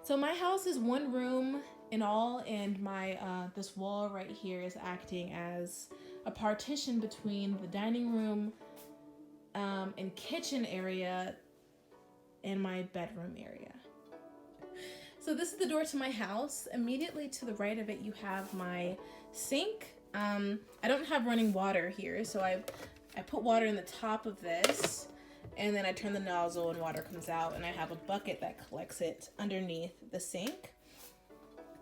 So my house is one room in all, and my this wall right here is acting as a partition between the dining room and kitchen area and my bedroom area. So this is the door to my house. Immediately to the right of it, you have my sink. I don't have running water here, so I put water in the top of this, and then I turn the nozzle and water comes out, and I have a bucket that collects it underneath the sink.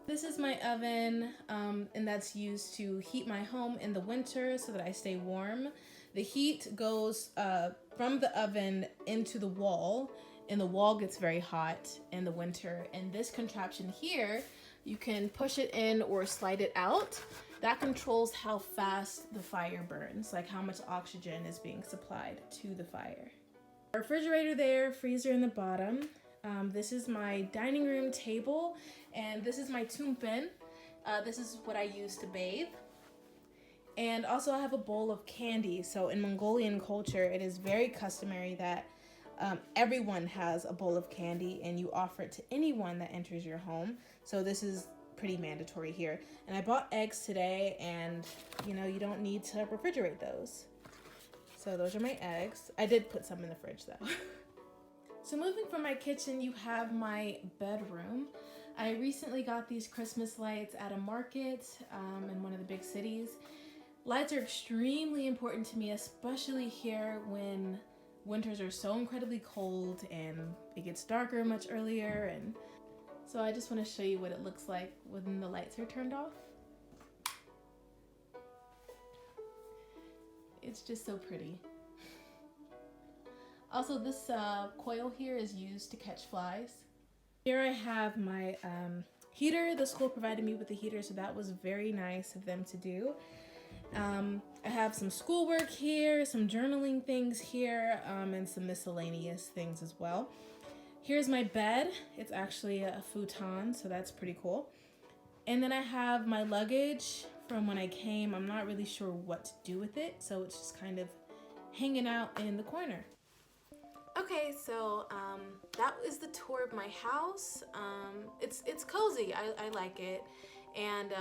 This is my oven, and that's used to heat my home in the winter so that I stay warm. The heat goes from the oven into the wall, and the wall gets very hot in the winter. And this contraption here, you can push it in or slide it out. That controls how fast the fire burns, like how much oxygen is being supplied to the fire. Refrigerator there, freezer in the bottom. This is my dining room table, and this is my tumpen. This is what I use to bathe. And also I have a bowl of candy. So in Mongolian culture, it is very customary that everyone has a bowl of candy, and you offer it to anyone that enters your home. So this is pretty mandatory here. And I bought eggs today, and you don't need to refrigerate those. So those are my eggs. I did put some in the fridge though. So moving from my kitchen, you have my bedroom. I recently got these Christmas lights at a market in one of the big cities. Lights are extremely important to me, especially here when winters are so incredibly cold and it gets darker much earlier. And so I just want to show you what it looks like when the lights are turned off. It's just so pretty. Also, this coil here is used to catch flies. Here I have my heater. The school provided me with the heater, so that was very nice of them to do. I have some schoolwork here, some journaling things here, and some miscellaneous things as well. Here's my bed. It's actually a futon, so that's pretty cool. And then I have my luggage from when I came. I'm not really sure what to do with it, so it's just kind of hanging out in the corner. Okay, so that is the tour of my house. It's cozy. I like it, and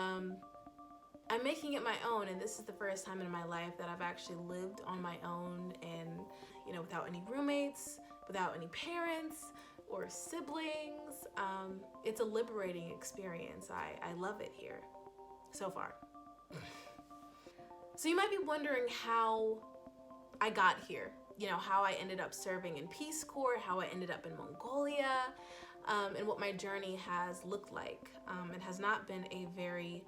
I'm making it my own. And this is the first time in my life that I've actually lived on my own, and without any roommates, without any parents or siblings. It's a liberating experience. I love it here so far. So you might be wondering how I got here. How I ended up serving in Peace Corps, how I ended up in Mongolia, and what my journey has looked like. It has not been a very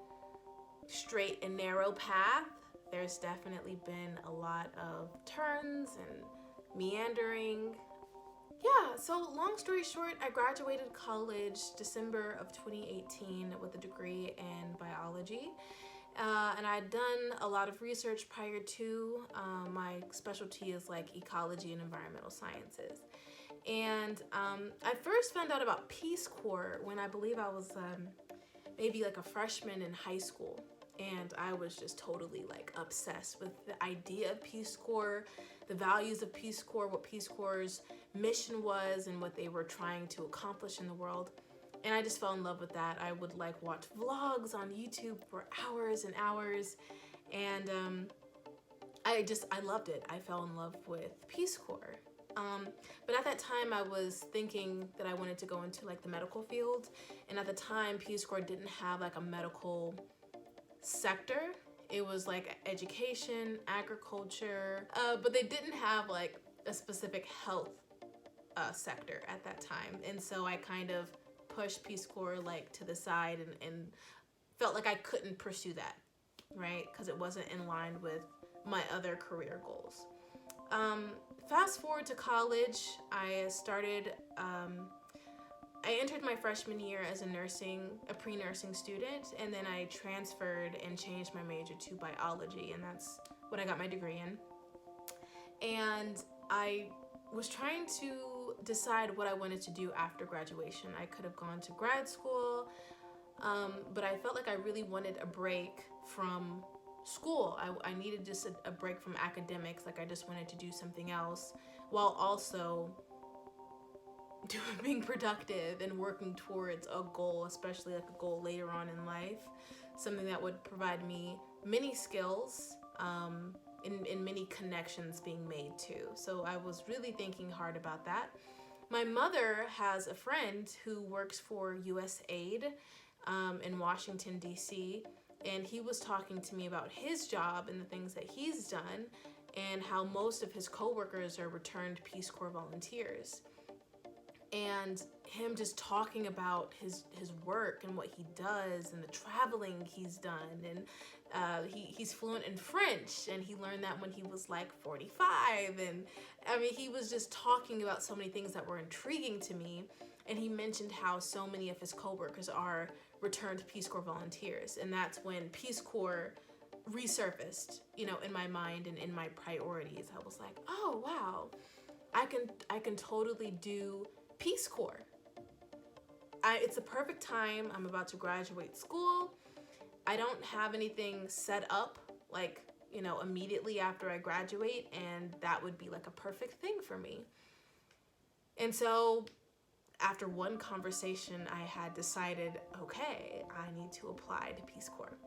straight and narrow path. There's definitely been a lot of turns and meandering. Yeah, so long story short, I graduated college December of 2018 with a degree in biology. And I'd done a lot of research prior to. My specialty is like ecology and environmental sciences. And I first found out about Peace Corps when I believe I was maybe like a freshman in high school. And I was just totally like obsessed with the idea of Peace Corps, the values of Peace Corps, what Peace Corps' mission was, and what they were trying to accomplish in the world. And I just fell in love with that. I would like watch vlogs on YouTube for hours and hours. And I loved it. I fell in love with Peace Corps. But at that time, I was thinking that I wanted to go into like the medical field. And at the time, Peace Corps didn't have like a medical sector. It was like education, agriculture, but they didn't have like a specific health sector at that time. And so I kind of pushed Peace Corps like to the side and felt like I couldn't pursue that, right? Because it wasn't in line with my other career goals. Fast forward to college, I entered my freshman year as a pre-nursing student, and then I transferred and changed my major to biology, and that's what I got my degree in. And I was trying to decide what I wanted to do after graduation. I could have gone to grad school, but I felt like I really wanted a break from school. I needed just a break from academics. Like I just wanted to do something else while also being productive and working towards a goal, especially like a goal later on in life, something that would provide me many skills, and many connections being made too. So I was really thinking hard about that. My mother has a friend who works for USAID in Washington, D.C., and he was talking to me about his job and the things that he's done and how most of his coworkers are returned Peace Corps volunteers. And him just talking about his work and what he does and the traveling he's done. And he's fluent in French, and he learned that when he was like 45. And I mean, he was just talking about so many things that were intriguing to me. And he mentioned how so many of his coworkers are returned Peace Corps volunteers. And that's when Peace Corps resurfaced, in my mind and in my priorities. I was like, oh, wow, I can totally do Peace Corps. It's a perfect time. I'm about to graduate school. I don't have anything set up like, immediately after I graduate, and that would be like a perfect thing for me. And so after one conversation, I had decided, okay, I need to apply to Peace Corps.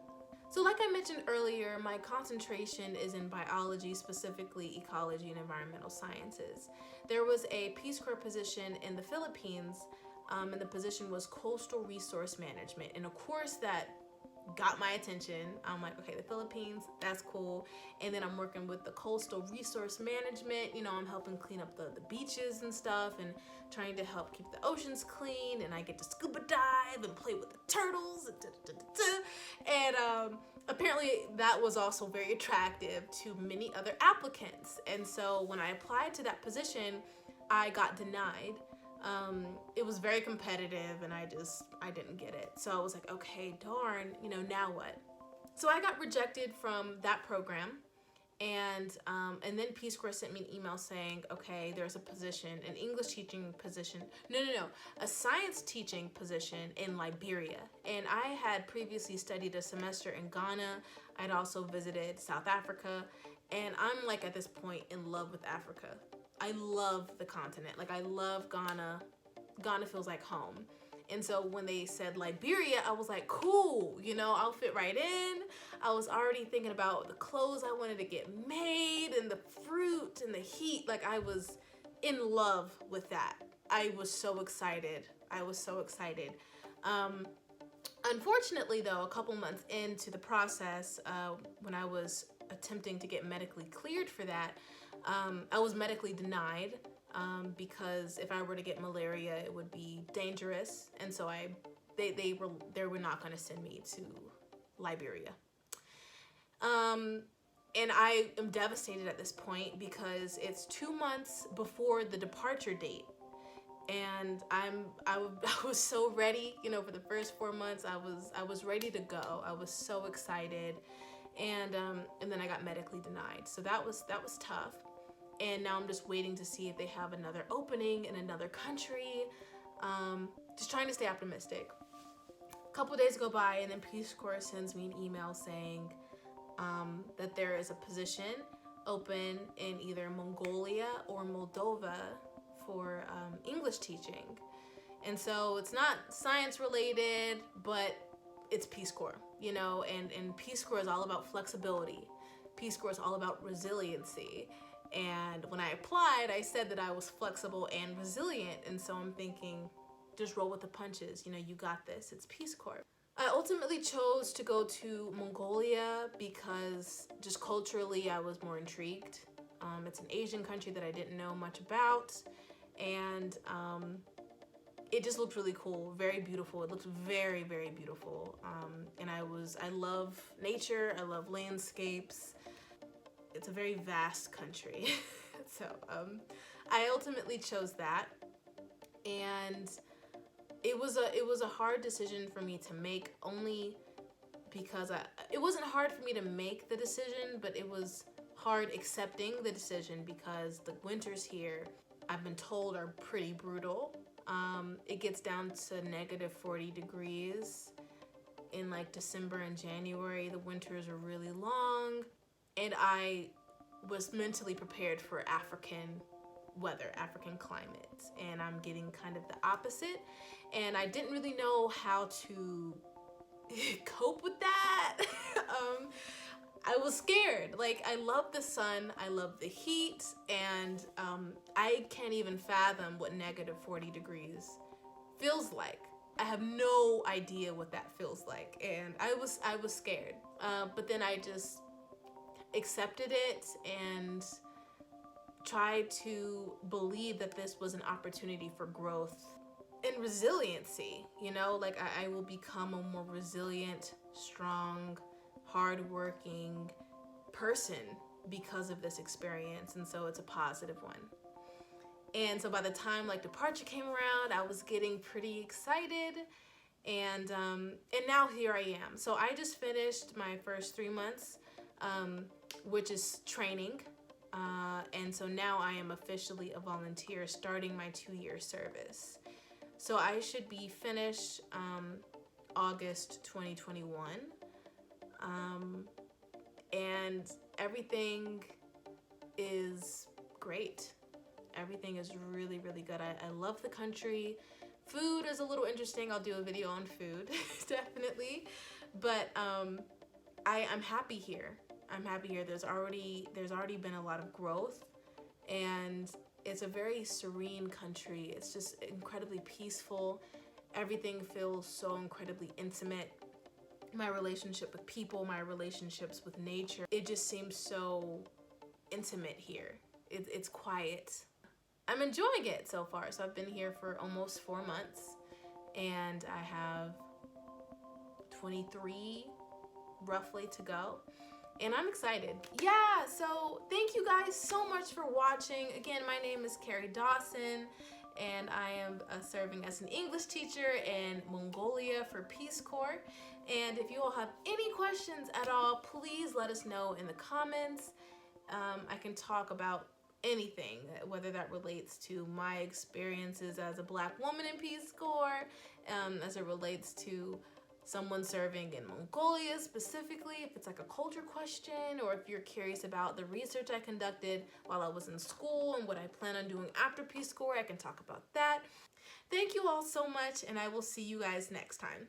So like I mentioned earlier, my concentration is in biology, specifically ecology and environmental sciences. There was a Peace Corps position in the Philippines, and the position was coastal resource management, and a course that got my attention. I'm like, okay, the Philippines, that's cool. And then I'm working with the coastal resource management. I'm helping clean up the beaches and stuff and trying to help keep the oceans clean. And I get to scuba dive and play with the turtles. And apparently that was also very attractive to many other applicants. And so when I applied to that position, I got denied. It was very competitive, and I didn't get it. So I was like, okay, darn, now what? So I got rejected from that program, and then Peace Corps sent me an email saying, okay, there's a position, an English teaching position. No, a science teaching position in Liberia. And I had previously studied a semester in Ghana. I'd also visited South Africa, and I'm like at this point in love with Africa. I love the continent. Like, I love Ghana. Ghana feels like home. And so when they said Liberia, I was like, cool, I'll fit right in. I was already thinking about the clothes I wanted to get made and the fruit and the heat. Like, I was in love with that. I was so excited. Unfortunately, though, a couple months into the process, when I was attempting to get medically cleared for that, I was medically denied because if I were to get malaria, it would be dangerous, and so they were not going to send me to Liberia. And I am devastated at this point because it's 2 months before the departure date, and I was so ready. For the first 4 months, I was ready to go. I was so excited, and then I got medically denied. So that was tough. And now I'm just waiting to see if they have another opening in another country. Just trying to stay optimistic. A couple days go by, and then Peace Corps sends me an email saying that there is a position open in either Mongolia or Moldova for English teaching. And so it's not science related, but it's Peace Corps, and Peace Corps is all about flexibility. Peace Corps is all about resiliency. And when I applied, I said that I was flexible and resilient. And so I'm thinking, just roll with the punches. You know, you got this. It's Peace Corps. I ultimately chose to go to Mongolia because just culturally I was more intrigued. It's an Asian country that I didn't know much about, and it just looked really cool, very beautiful. It looked very, very beautiful, and I love nature, I love landscapes. It's a very vast country, so I ultimately chose that, and it was a hard decision for me to make, only because it wasn't hard for me to make the decision, but it was hard accepting the decision because the winters here, I've been told, are pretty brutal. It gets down to negative 40 degrees in like December and January. The winters are really long, and I was mentally prepared for African weather, African climates, and I'm getting kind of the opposite, and I didn't really know how to cope with that. I was scared. Like, I love the sun, I love the heat, and I can't even fathom what negative 40 degrees feels like. I have no idea what that feels like, and I was scared. But then I just accepted it and tried to believe that this was an opportunity for growth and resiliency. You know, like I will become a more resilient, strong, hardworking person because of this experience, and so it's a positive one. And so by the time like departure came around, I was getting pretty excited, and now here I am. So I just finished my first 3 months, which is training, and so now I am officially a volunteer, starting my 2-year service. So I should be finished August 2021. And everything is great. Everything is really, really good. I love the country. Food is a little interesting. I'll do a video on food, definitely. But I'm happy here. I'm happy here. There's already been a lot of growth, and it's a very serene country. It's just incredibly peaceful. Everything feels so incredibly intimate. My relationship with people, my relationships with nature, it just seems so intimate here. It's quiet. I'm enjoying it so far. So I've been here for almost 4 months, and I have 23 roughly to go, and I'm excited. Yeah, so thank you guys so much for watching. Again, my name is Kari Dawson, and I am serving as an English teacher in Mongolia for Peace Corps. And if you all have any questions at all, please let us know in the comments. I can talk about anything, whether that relates to my experiences as a Black woman in Peace Corps, as it relates to someone serving in Mongolia specifically, if it's like a culture question, or if you're curious about the research I conducted while I was in school and what I plan on doing after Peace Corps, I can talk about that. Thank you all so much, and I will see you guys next time.